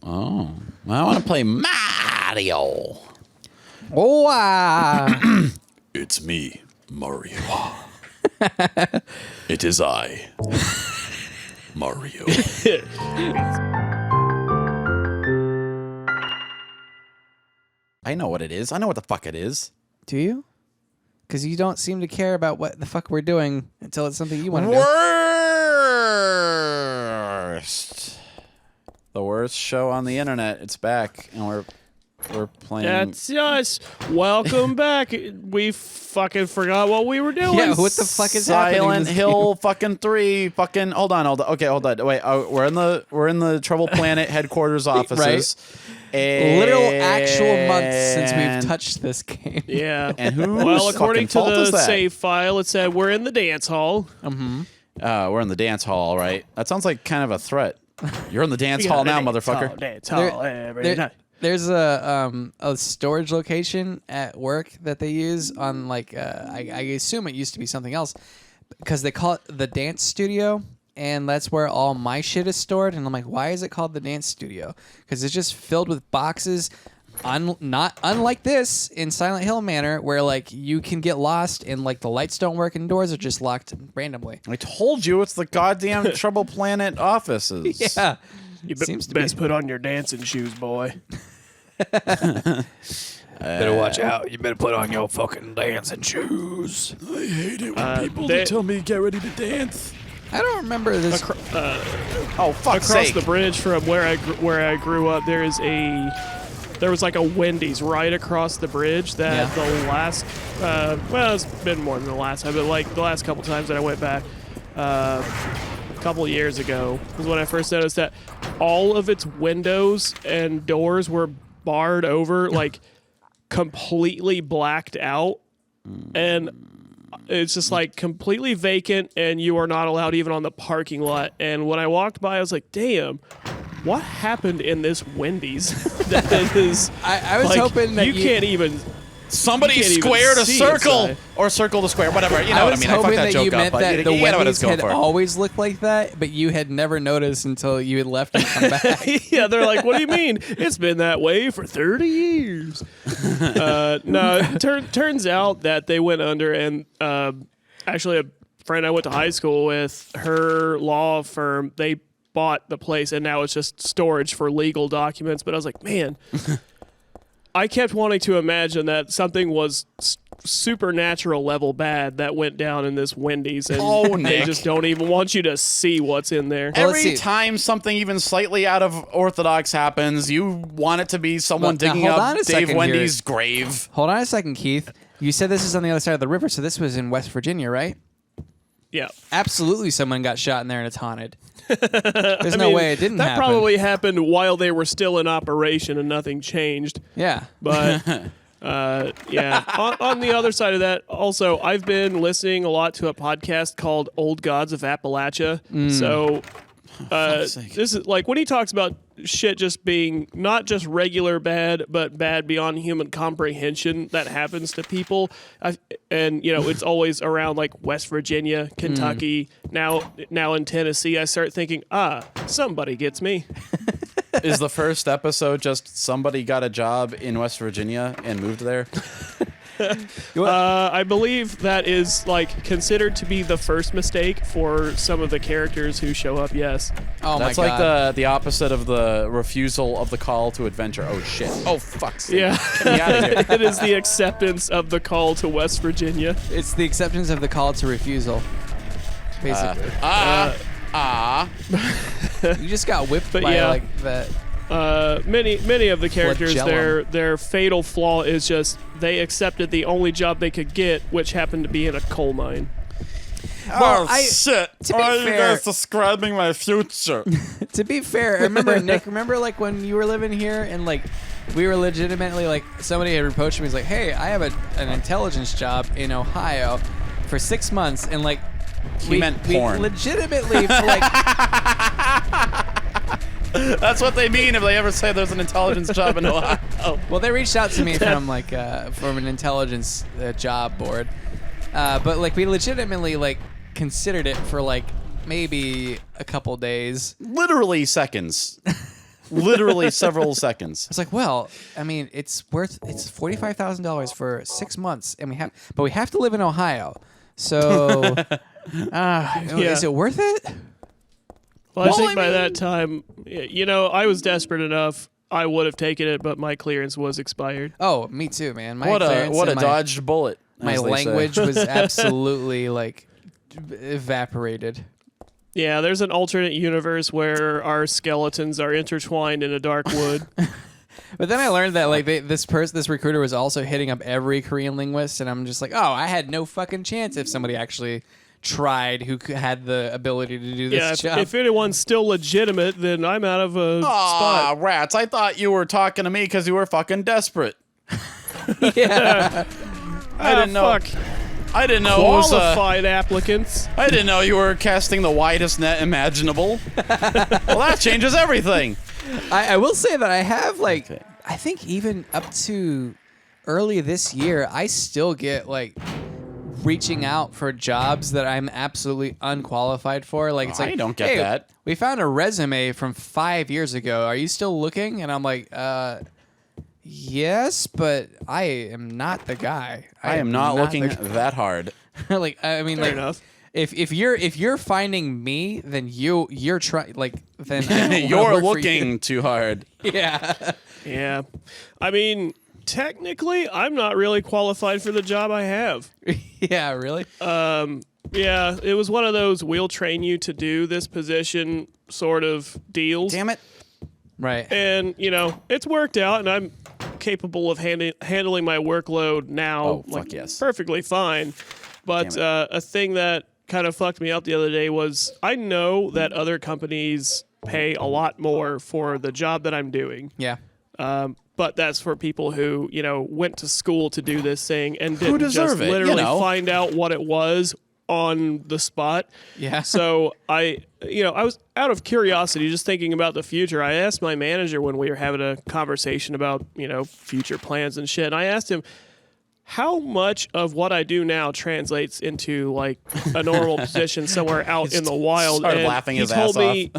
Oh, I want to play Mario. Oh, It's me, Mario. It is I, Mario. I know what it is. I know what the fuck it is. do you? Because you don't seem to care about what the fuck we're doing until it's something you want to do. Worst. The worst show on the internet. It's back, and we're playing. That's us. Welcome back. We fucking forgot what we were doing. Yeah, what the fuck is happening? Silent Hill fucking 3 fucking hold on. Okay, hold on. Wait, we're in the Trouble Planet headquarters offices. Literal actual months since we've touched this game. Yeah. And who? Well, according to the save file, it said we're in the dance hall. We're in the dance hall, right? That sounds like kind of a threat. You're in the dance hall now, motherfucker. Dance hall every night. There's a storage location at work that they use on like I assume it used to be something else because they call it the dance studio, and that's where all my shit is stored. And I'm like, why is it called the dance studio? Because it's just filled with boxes. Not unlike this in Silent Hill Manor, where like you can get lost and like the lights don't work and doors are just locked randomly. I told you it's the goddamn Trouble Planet offices. Yeah. You Seems to best be. put on your dancing shoes, boy. Better watch out. You better put on your fucking dancing shoes. I hate it when people they- tell me get ready to dance. I don't remember this. Oh fuck! Across the bridge from where I grew up, there was like a Wendy's right across the bridge that the last well, it's been more than the last time, but like the last couple times that I went back a couple of years ago was when I first noticed that all of its windows and doors were barred over, like completely blacked out, and it's just like completely vacant, and you are not allowed even on the parking lot. And when I walked by, I was like, damn, what happened in this Wendy's? That is, I was like, hoping that you can't even. Somebody You can't even squared a see circle inside. or circle the square, whatever. You know I what I was mean? I fucked hoping that that joke you up, meant but that you the know what I was Wendy's going had for. always looked like that, but you had never noticed until you had left and come back. Yeah, they're like, what do you mean? It's been that way for 30 years. No, turns out that they went under, and actually a friend I went to high school with, her law firm, they bought the place, and now it's just storage for legal documents. But I was like, man, I kept wanting to imagine that something was supernatural level bad that went down in this Wendy's, and they Nick. just don't even want you to see what's in there. Well, let's Every see. time something even slightly out of orthodox happens, you want it to be someone Well, now, digging hold up on a Dave second Wendy's grave. Hold on a second, Keith. You said this is on the other side of the river, so this was in West Virginia, right? Yeah. Absolutely, someone got shot in there and it's haunted. There's no way it didn't That happen. probably happened while they were still in operation and nothing changed. Yeah. But yeah, on the other side of that, also, I've been listening a lot to a podcast called Old Gods of Appalachia. So this is like when he talks about shit just being not just regular bad, but bad beyond human comprehension that happens to people. And, you know, it's always around like West Virginia, Kentucky, now in Tennessee. I start thinking, somebody gets me. Is the first episode just somebody got a job in West Virginia and moved there? I believe that is like considered to be the first mistake for some of the characters who show up. Yes. Oh That's my like god. the opposite of the refusal of the call to adventure. Oh shit. Oh fuck. Yeah. Get me out of here. It is the acceptance of the call to West Virginia. It's the acceptance of the call to refusal. Basically. You just got whipped But by yeah. like that. Many of the characters, Flagellum. their fatal flaw is just they accepted the only job they could get, which happened to be in a coal mine. Well, shit. to be fair- describing my future? To be fair, I remember Nick. Remember like when you were living here and like we were legitimately like somebody had approached me. He's like, "Hey, I have an intelligence job in Ohio for 6 months," and like He meant porn. We legitimately for like. That's what they mean if they ever say there's an intelligence job in Ohio. Well, they reached out to me from like from an intelligence job board, but like we legitimately like considered it for like maybe a couple days. Literally seconds. Literally several seconds. It's like, well, I mean, it's $45,000 for 6 months, and we have to live in Ohio. So, is it worth it? Well, I think by that time, I was desperate enough. I would have taken it, but my clearance was expired. Oh, me too, man. My What clearance a and dodged bullet. My as they say. language was absolutely like evaporated. Yeah, there's an alternate universe where our skeletons are intertwined in a dark wood. But then I learned that like this recruiter was also hitting up every Korean linguist, and I'm just like, oh, I had no fucking chance if somebody actually tried who had the ability to do this job. If anyone's still legitimate, then I'm out of a spot. Rats! I thought you were talking to me because you were fucking desperate. Yeah. I didn't know. Fuck. I didn't know it was, Qualified applicants. I didn't know you were casting the widest net imaginable. Well, that changes everything. I will say that I have I think even up to early this year, I still get like reaching out for jobs that I'm absolutely unqualified for. Like it's like, I don't get hey, that. We found a resume from 5 years ago. Are you still looking? And I'm like, yes, but I am not the guy. I am not looking that hard. Like I mean, Fair like enough. if you're finding me, then you're trying then I don't You're wanna work for looking you. too hard. Yeah. Yeah. I mean, technically, I'm not really qualified for the job I have. Yeah, really? Yeah, it was one of those we'll train you to do this position sort of deals. Damn it. Right. And, it's worked out, and I'm capable of handling my workload now Oh, fuck yes. perfectly fine. But Damn a thing that kind of fucked me up the other day was I know that other companies pay a lot more for the job that I'm doing. Yeah. But that's for people who, went to school to do this thing and didn't deserve just it, literally find out what it was on the spot. Yeah. So I was out of curiosity, just thinking about the future. I asked my manager when we were having a conversation about, future plans and shit. And I asked him, how much of what I do now translates into like a normal position somewhere out in the wild? Started and laughing he his told ass me,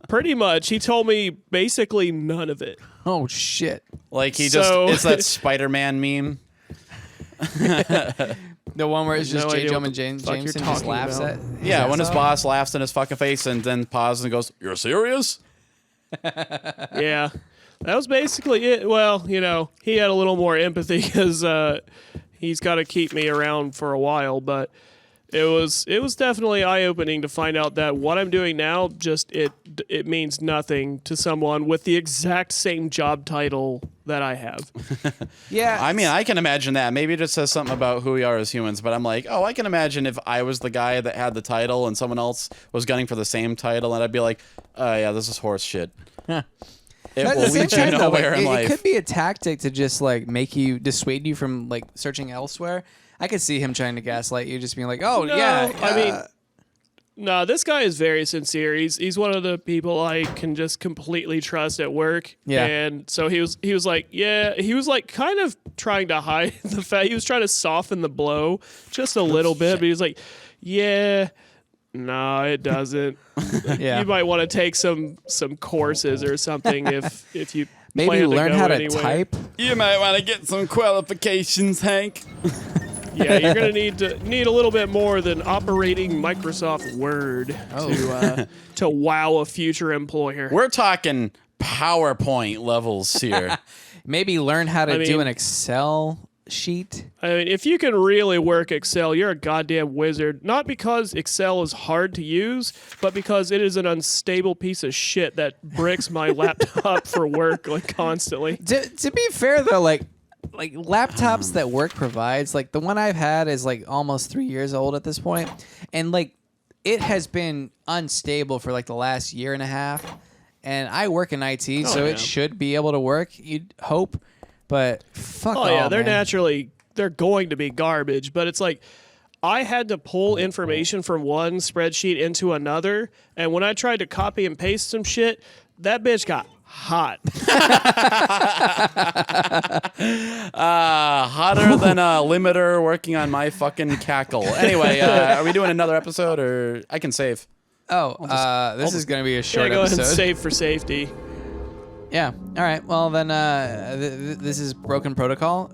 pretty much, he told me basically none of it. Oh shit. Like it's that Spider-Man meme. The one where it's just No J. idea Jonah what the Jameson fuck you're just talking laughs about. at. Yeah, when his boss laughs in his fucking face and then pauses and goes, "You're serious?" Yeah, that was basically it. Well, he had a little more empathy because he's got to keep me around for a while, but it was definitely eye-opening to find out that what I'm doing now just it means nothing to someone with the exact same job title that I have. Yeah. I mean, I can imagine that. Maybe it just says something about who we are as humans, but I'm like, oh, I can imagine if I was the guy that had the title and someone else was gunning for the same title, and I'd be like, oh, yeah, this is horse shit. It At will the same lead you time, though, nowhere in it life. could be a tactic to just like dissuade you from like searching elsewhere. I could see him trying to gaslight you, just being like, "Oh No, yeah." I mean, no, this guy is very sincere. He's one of the people I can just completely trust at work. Yeah. And so he was like, yeah, he was like kind of trying to hide the fact. He was trying to soften the blow just a little bit, but he was like, yeah, no, it doesn't. yeah. You might want to take some courses or something if you Maybe plan learn to go how to anywhere. type. You might want to get some qualifications, Hank. Yeah, you're gonna need a little bit more than operating Microsoft Word to wow a future employer. We're talking PowerPoint levels here. Maybe learn how to do mean- an Excel sheet. I mean, if you can really work Excel, you're a goddamn wizard. Not because Excel is hard to use, but because it is an unstable piece of shit that bricks my laptop for work like constantly. To be fair though, like laptops that work provides, like the one I've had is like almost 3 years old at this point, and like it has been unstable for like the last year and a half. And I work in IT, so yeah. it should be able to work. You'd hope, but fuck. Oh yeah, all, they're man. they're going to be garbage, but it's like I had to pull information from one spreadsheet into another, and when I tried to copy and paste some shit, that bitch got hot. Hotter than a limiter working on my fucking cackle. Anyway, are we doing another episode, or I can save? Oh, this is going to be a Yeah, short go ahead episode. and save for safety. Yeah. All right. Well, then this is Broken Protocol.